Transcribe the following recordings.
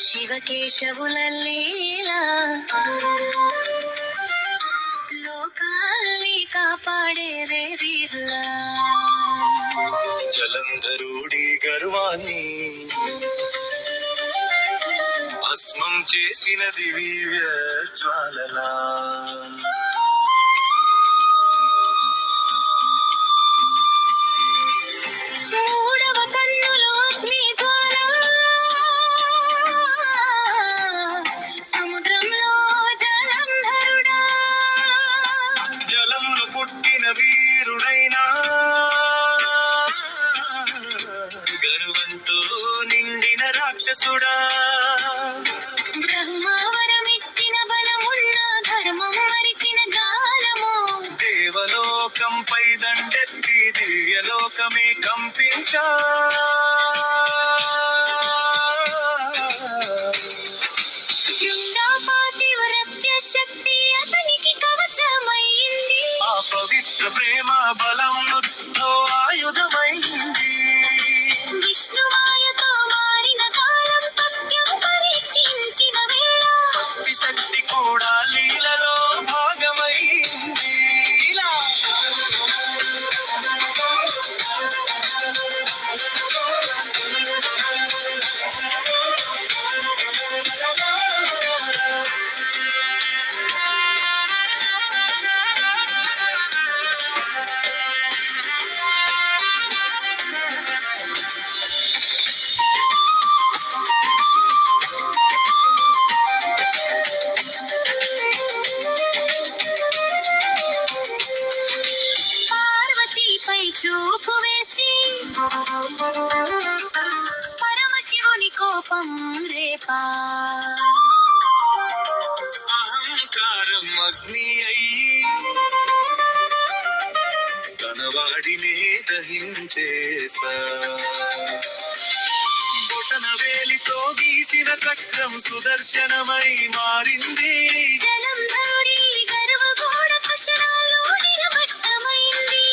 శివకేశవుల లీల లోకాల్ని కాపాడే రే వీరులా. జలంధరుడి గర్వాన్ని భస్మం చేసిన దివ్య జ్వాలలా. మూడవ కన్నులో అగ్ని జ్వాల సముద్రంలో జలంధరుడా. జలంలో పుట్టిన వీరుడైనా గర్వంతో నిండిన రాక్షసుడా. బ్రహ్మావరమిచ్చిన బలమున్న ధర్మం మరిచిన జాలము. దేవలోకంపై దండెత్తి దివ్యలోకమే కంపించా. పాతివ్రత్య శక్తి అతనికి కవచమైంది. ఆ పవిత్ర ప్రేమ బలముతో ఆయుధమైంది. విష్ణుమాయతో మారిన కాలం సత్యం పరీక్షించిన వేళ. భక్తి శక్తి కూడా లీలలో భాగమైంది. పార్వతీపై చూపు వేసి పరమశివుని కోపం రేపా. అహంకారం అగ్ని అయ్యి కనవాడినే దహించేసా. బొటన వేలితో గీసిన చక్రం సుదర్శనమై మారింది. జలంధరుడి గర్వగోడ క్షణాల్లో నిలబట్టమైంది.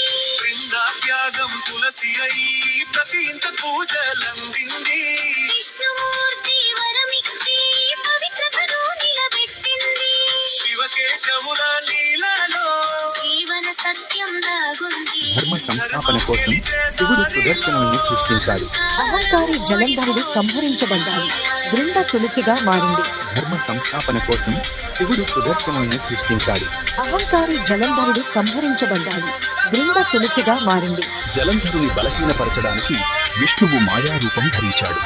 బృందాత్యాగం తులసి అయి ప్రతి ఇంత పూజలందింది. విష్ణుమూర్తి వరమిచ్చి పవిత్రతను నిలబెట్టింది. శివకేశవుల లీలలో జీవన సత్యం దాగుంది. ధర్మ సంస్థాపన కోసం శివుడు సుదర్శనాన్ని సృష్టించాడు. అహంకారి జలంధరుడు సంహరించబడ్డాడు. బృంద తులికిగా మారింది. ధర్మ సంస్థాపన కోసం శివుడు సుదర్శనాన్ని సృష్టించాడు. అహంకారి జలంధరుడు సంహరించబడ్డాడు. బృంద తులికిగా మారింది. జలంధరుని బలహీనపరచడానికి విష్ణువు మాయారూపం ధరించాడు.